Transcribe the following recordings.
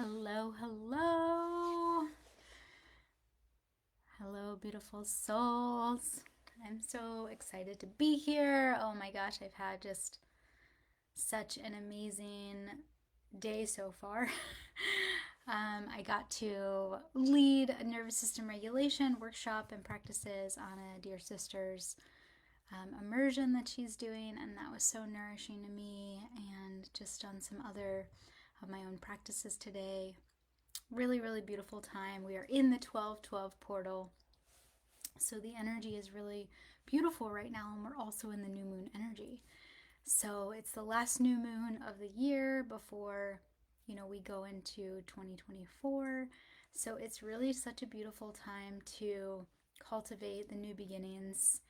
Hello, hello. Hello, beautiful souls. I'm so excited to be here. Oh my gosh, I've had just such an amazing day so far. I got to lead a nervous system regulation workshop and practices on a dear sister's immersion that she's doing, and that was so nourishing to me, and just done some other of my own practices today. Really, really beautiful time. We are in the 12/12 portal. So the energy is really beautiful right now, and we're also in the new moon energy. So it's the last new moon of the year before, we go into 2024. So it's really such a beautiful time to cultivate the new beginnings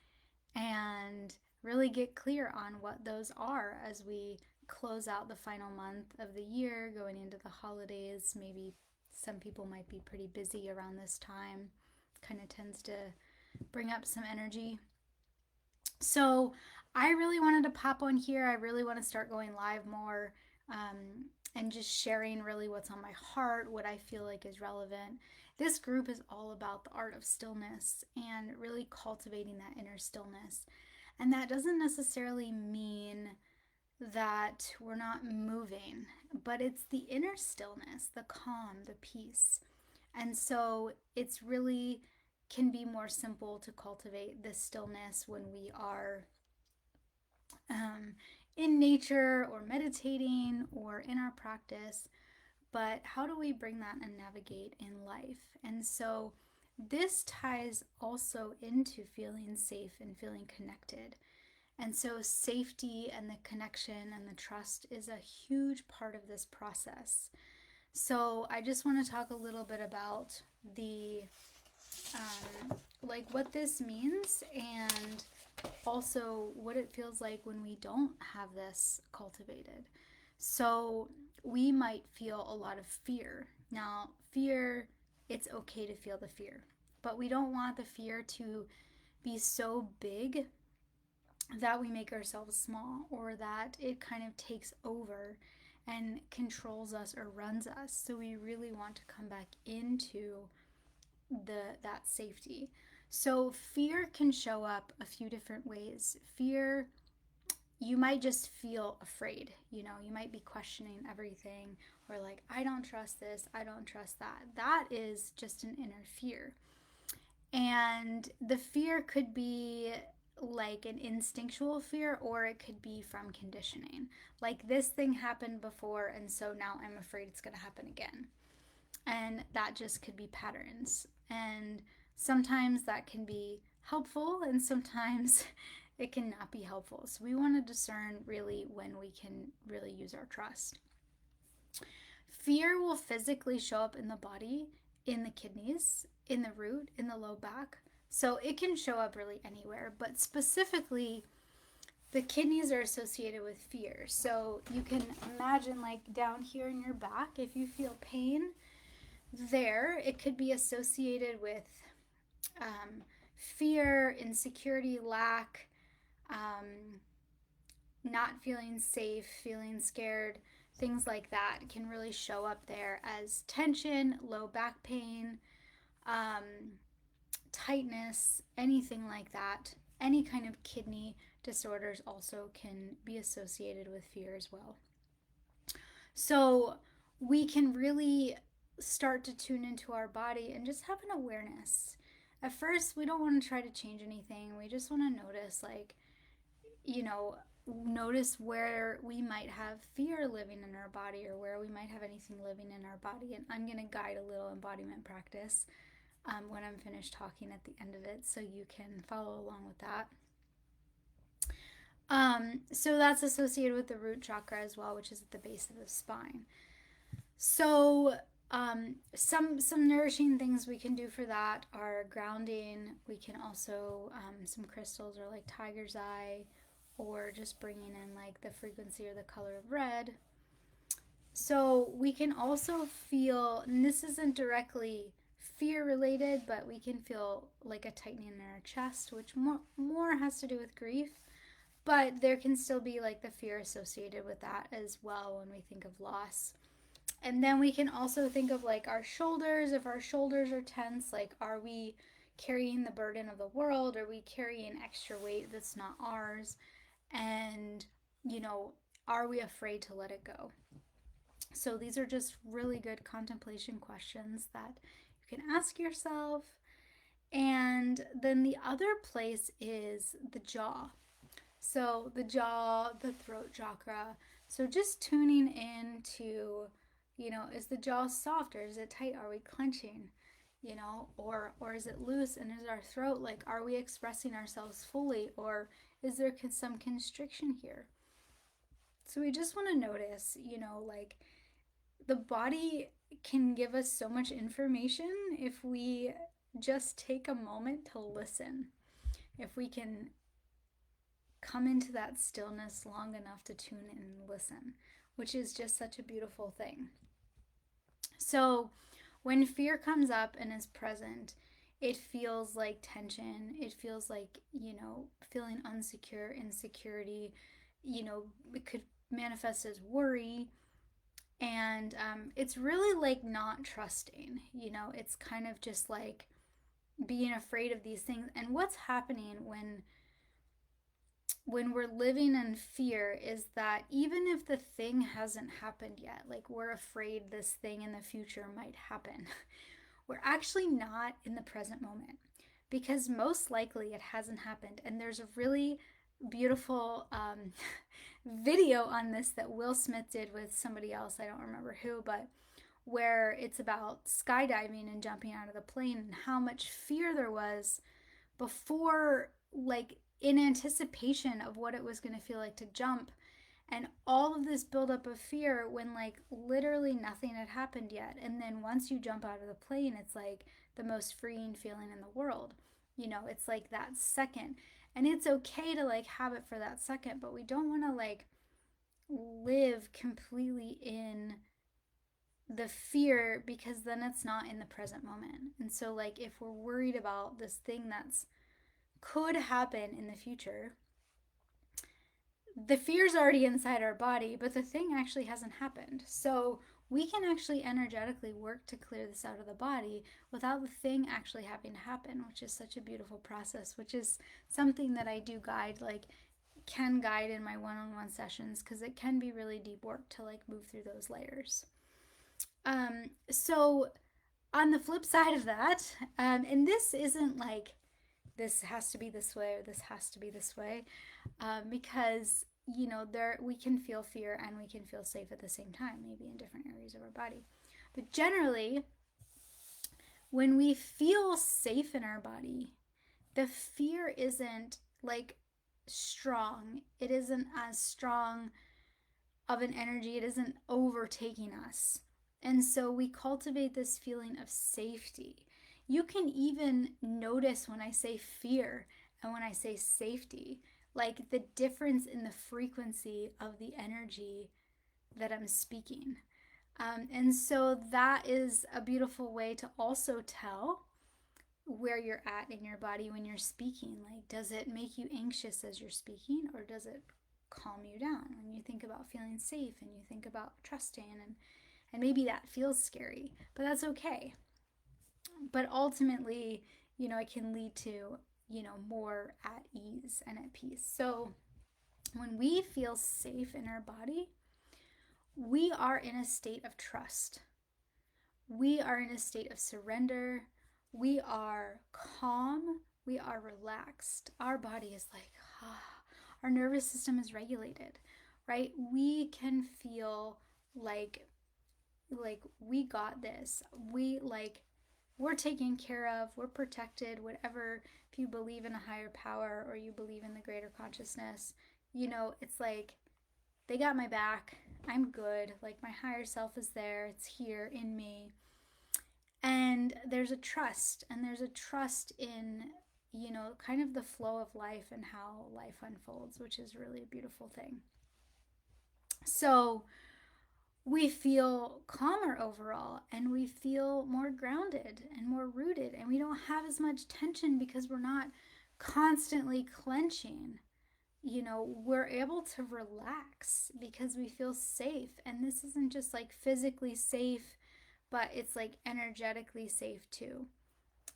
and really get clear on what those are as we close out the final month of the year, going into the holidays. Maybe some people might be pretty busy around this time. Kind of tends to bring up some energy. So I really wanted to pop on here. I really want to start going live more, and just sharing really what's on my heart, what I feel like is relevant. This group is all about the art of stillness and really cultivating that inner stillness. And that doesn't necessarily mean that we're not moving, but it's the inner stillness, the calm, the peace. And so it's really can be more simple to cultivate this stillness when we are um, in nature or meditating or in our practice. But how do we bring that and navigate in life? And so this ties also into feeling safe and feeling connected. And so safety and the connection and the trust is a huge part of this process. So I just want to talk a little bit about the like what this means, and also what it feels like when we don't have this cultivated. So we might feel a lot of fear. Now, fear, it's okay to feel the fear, but we don't want the fear to be so big that we make ourselves small, or that it kind of takes over and controls us or runs us. So we really want to come back into that safety. So fear can show up a few different ways. Fear, you might just feel afraid. You might be questioning everything, or like, I don't trust this, I don't trust that. That is just an inner fear. And the fear could be like an instinctual fear, or it could be from conditioning. Like, this thing happened before, and so now I'm afraid it's going to happen again. And that just could be patterns. And sometimes that can be helpful, and sometimes it cannot be helpful. So we want to discern really when we can really use our trust. Fear will physically show up in the body, in the kidneys, in the root, in the low back. So it can show up really anywhere, but specifically, the kidneys are associated with fear. So you can imagine, like, down here in your back, if you feel pain there, it could be associated with fear, insecurity, lack, um, not feeling safe, feeling scared. Things like that can really show up there as tension, low back pain, um, tightness, anything like that. Any kind of kidney disorders also can be associated with fear as well. So we can really start to tune into our body and just have an awareness. At first, we don't want to try to change anything. We just want to notice, like, you know, notice where we might have fear living in our body, or where we might have anything living in our body. And I'm going to guide a little embodiment practice when I'm finished talking at the end of it, so you can follow along with that. So that's associated with the root chakra as well, which is at the base of the spine. So some nourishing things we can do for that are grounding. We can also some crystals, or like tiger's eye, or just bringing in like the frequency or the color of red. So we can also feel, and this isn't directly fear related, but we can feel like a tightening in our chest, which more has to do with grief. But there can still be like the fear associated with that as well when we think of loss. And then we can also think of like our shoulders. If our shoulders are tense, like are we carrying the burden of the world? Are we carrying extra weight that's not ours? And, you know, are we afraid to let it go? So these are just really good contemplation questions that you can ask yourself. And then the other place is the jaw. So the jaw, the throat chakra. So just tuning in to, you know, is the jaw soft or is it tight? Are we clenching? You know, or is it loose, and is our throat, like, are we expressing ourselves fully, or is there some constriction here? So we just want to notice, you know, like the body can give us so much information if we just take a moment to listen. If we can come into that stillness long enough to tune in and listen, which is just such a beautiful thing. So, when fear comes up and is present, it feels like tension. It feels like, you know, feeling unsecure, insecurity. You know, it could manifest as worry. And it's really like not trusting. You know, it's kind of just like being afraid of these things. And what's happening when we're living in fear is that even if the thing hasn't happened yet, like we're afraid this thing in the future might happen, we're actually not in the present moment because most likely it hasn't happened. And there's a really beautiful video on this that Will Smith did with somebody else. I don't remember who, but where it's about skydiving and jumping out of the plane and how much fear there was before, like in anticipation of what it was going to feel like to jump, and all of this buildup of fear when like literally nothing had happened yet. And then once you jump out of the plane, it's like the most freeing feeling in the world. You know, it's like that second. And it's okay to like have it for that second, but we don't want to like live completely in the fear because then it's not in the present moment. And so like if we're worried about this thing that's could happen in the future, the fear's already inside our body, but the thing actually hasn't happened. So we can actually energetically work to clear this out of the body without the thing actually having to happen, which is such a beautiful process, which is something that I do guide, like can guide in my one-on-one sessions, because it can be really deep work to like move through those layers. So on the flip side of that, and this isn't like this has to be this way or this has to be this way, because you know there we can feel fear and we can feel safe at the same time, maybe in different areas of our body. But generally, when we feel safe in our body, the fear isn't like strong. It isn't as strong of an energy. It isn't overtaking us. And so we cultivate this feeling of safety. You can even notice when I say fear and when I say safety, like the difference in the frequency of the energy that I'm speaking. And so that is a beautiful way to also tell where you're at in your body when you're speaking. Like, does it make you anxious as you're speaking, or does it calm you down when you think about feeling safe and you think about trusting, and maybe that feels scary, but that's okay. But ultimately, you know, it can lead to, you know, more at ease and at peace. So when we feel safe in our body, we are in a state of trust. We are in a state of surrender. We are calm. We are relaxed. Our body is like, ah, our nervous system is regulated, right? We can feel like we got this. We're taken care of. We're protected. Whatever, if you believe in a higher power or you believe in the greater consciousness, you know, it's like they got my back. I'm good. Like my higher self is there. It's here in me. And there's a trust, and there's a trust in, you know, kind of the flow of life and how life unfolds, which is really a beautiful thing. So we feel calmer overall, and we feel more grounded and more rooted, and we don't have as much tension because we're not constantly clenching, we're able to relax because we feel safe. And this isn't just like physically safe, but it's like energetically safe too.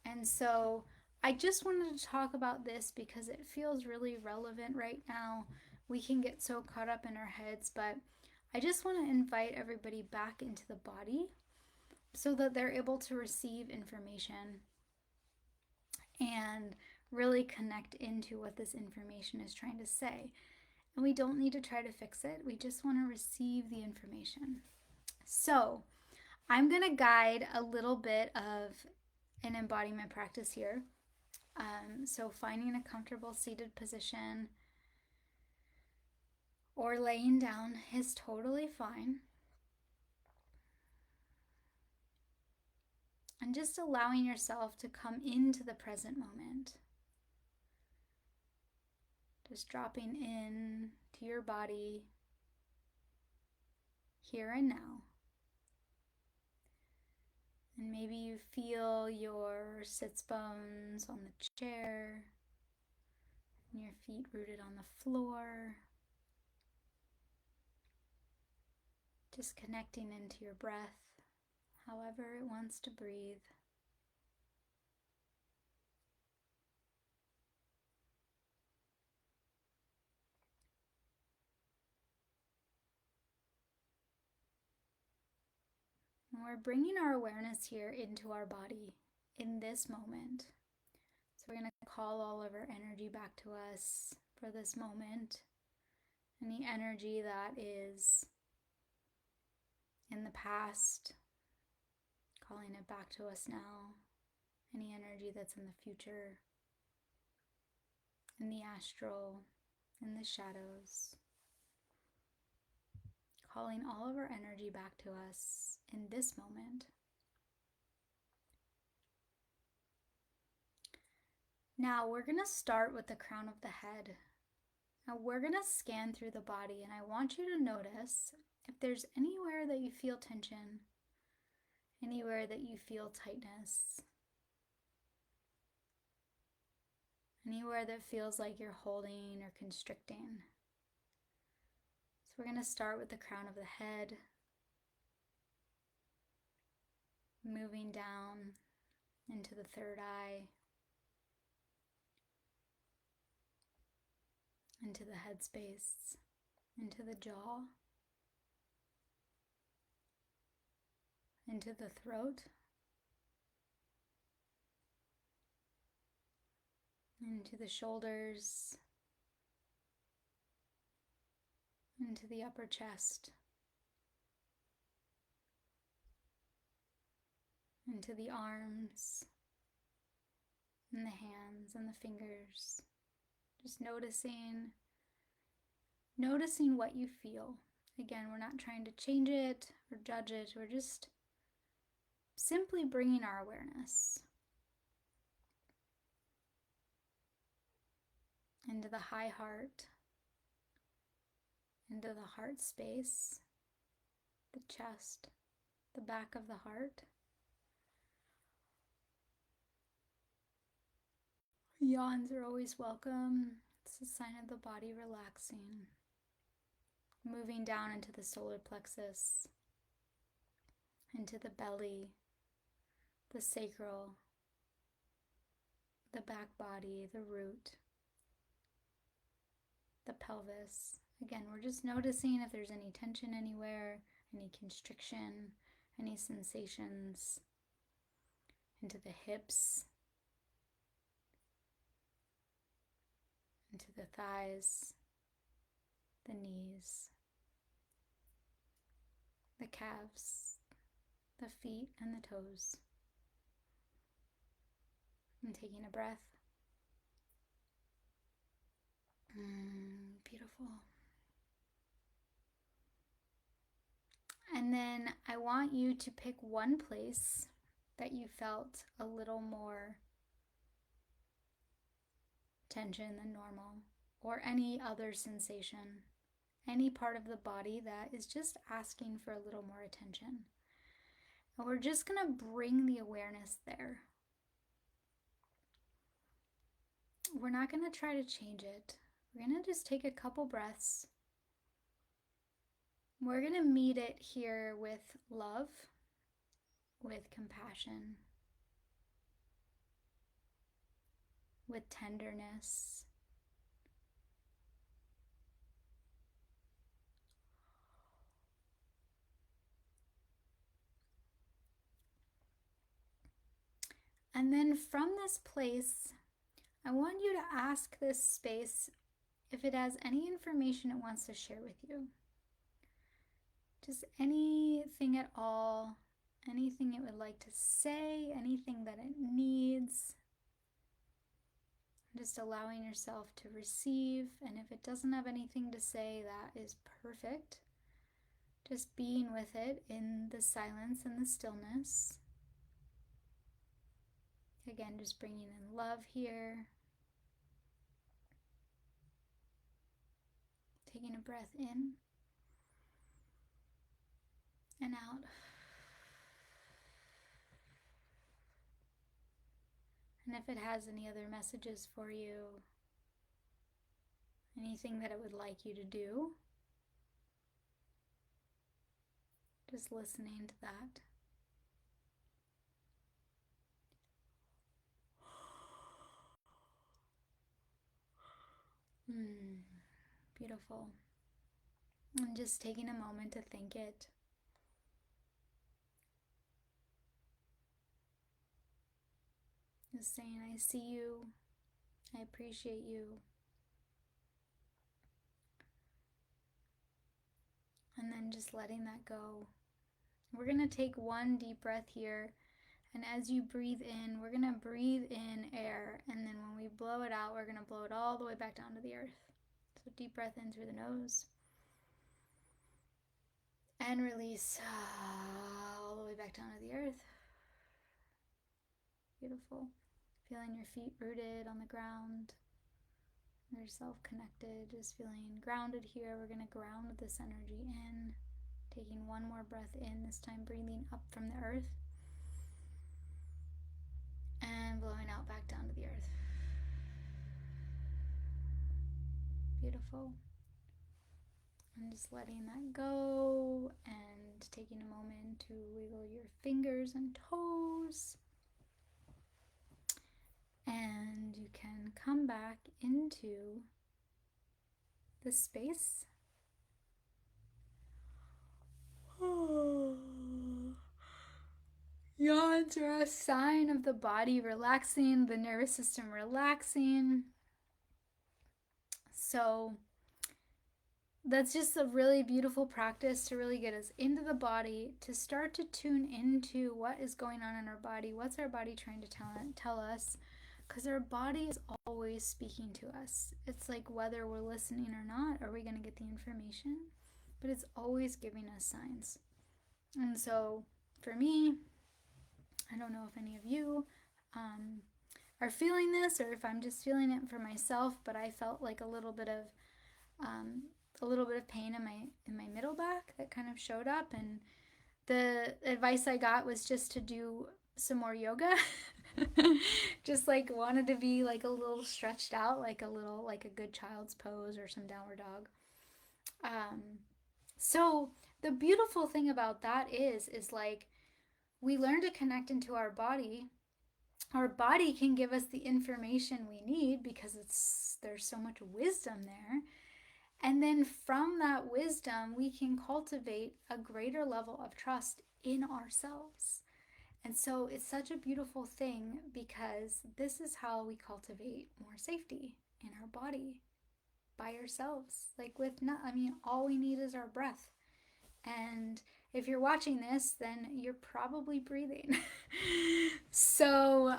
And so I just wanted to talk about this because it feels really relevant right now. We can get so caught up in our heads, but I just want to invite everybody back into the body so that they're able to receive information and really connect into what this information is trying to say. And we don't need to try to fix it, we just want to receive the information. So, I'm going to guide a little bit of an embodiment practice here. So, finding a comfortable seated position or laying down is totally fine. And just allowing yourself to come into the present moment. Just dropping in to your body here and now. And maybe you feel your sits bones on the chair and your feet rooted on the floor. Just connecting into your breath, however it wants to breathe. And we're bringing our awareness here into our body in this moment. So we're going to call all of our energy back to us for this moment. Any energy that is in the past, calling it back to us now. Any energy that's in the future, in the astral, in the shadows. Calling all of our energy back to us in this moment. Now we're going to start with the crown of the head. Now we're going to scan through the body, and I want you to notice if there's anywhere that you feel tension, anywhere that you feel tightness, anywhere that feels like you're holding or constricting. So we're going to start with the crown of the head, moving down into the third eye, into the head space, into the jaw, into the throat, into the shoulders, into the upper chest, into the arms, and the hands and the fingers. Just noticing what you feel. Again, we're not trying to change it or judge it. We're just simply bringing our awareness into the high heart, into the heart space, the chest, the back of the heart. Yawns are always welcome. It's a sign of the body relaxing. Moving down into the solar plexus, into the belly, the sacral, the back body, the root, the pelvis. Again, we're just noticing if there's any tension anywhere, any constriction, any sensations. Into the hips, into the thighs, the knees, the calves, the feet, and the toes. And taking a breath. Beautiful. And then I want you to pick one place that you felt a little more tension than normal, or any other sensation, any part of the body that is just asking for a little more attention. And we're just going to bring the awareness there. We're not going to try to change it. We're going to just take a couple breaths. We're going to meet it here with love, with compassion, with tenderness. And then from this place, I want you to ask this space if it has any information it wants to share with you. Just anything at all, anything it would like to say, anything that it needs. Just allowing yourself to receive, and if it doesn't have anything to say, that is perfect. Just being with it in the silence and the stillness. Again, just bringing in love here. Taking a breath in and out. And if it has any other messages for you, anything that it would like you to do, just listening to that. Beautiful. And just taking a moment to thank it. Just saying, I see you. I appreciate you. And then just letting that go. We're going to take one deep breath here. And as you breathe in, we're going to breathe in air. And then when we blow it out, we're going to blow it all the way back down to the earth. So deep breath in through the nose. And release all the way back down to the earth. Beautiful. Feeling your feet rooted on the ground. Yourself connected. Just feeling grounded here. We're going to ground this energy in. Taking one more breath in, this time breathing up from the earth. And blowing out back down to the earth. Beautiful. And just letting that go and taking a moment to wiggle your fingers and toes. And you can come back into the space. Yawns are a sign of the body relaxing, the nervous system relaxing. So that's just a really beautiful practice to really get us into the body, to start to tune into what is going on in our body, what's our body trying to tell us, because our body is always speaking to us. It's like whether we're listening or not, are we going to get the information? But it's always giving us signs. And so for me, I don't know if any of you are feeling this or if I'm just feeling it for myself, but I felt like a little bit of pain in my middle back that kind of showed up, and the advice I got was just to do some more yoga. Just like wanted to be like a little stretched out, like a good child's pose or some downward dog. So the beautiful thing about that is like we learn to connect into our body. Our body can give us the information we need because there's so much wisdom there. And then from that wisdom, we can cultivate a greater level of trust in ourselves. And so it's such a beautiful thing because this is how we cultivate more safety in our body by ourselves. Like all we need is our breath. And if you're watching this, then you're probably breathing. So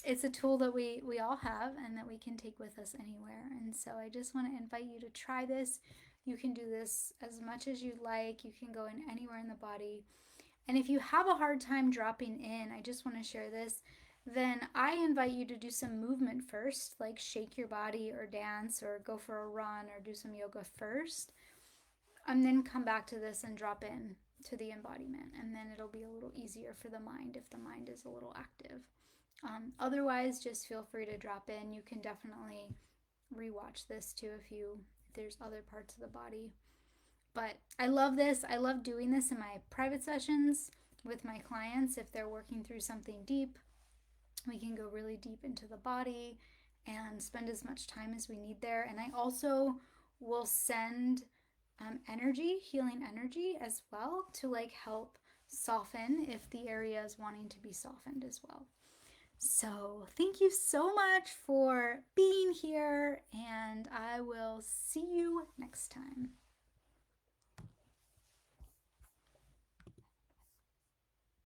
it's a tool that we all have and that we can take with us anywhere. And so I just want to invite you to try this. You can do this as much as you like. You can go in anywhere in the body. And if you have a hard time dropping in, I just want to share this, then I invite you to do some movement first, like shake your body or dance or go for a run or do some yoga first. And then come back to this and drop in to the embodiment. And then it'll be a little easier for the mind if the mind is a little active. Otherwise, just feel free to drop in. You can definitely rewatch this too if there's other parts of the body. But I love this. I love doing this in my private sessions with my clients. If they're working through something deep, we can go really deep into the body and spend as much time as we need there. And I also will send energy, healing energy as well, to like help soften if the area is wanting to be softened as well. So, thank you so much for being here, and I will see you next time.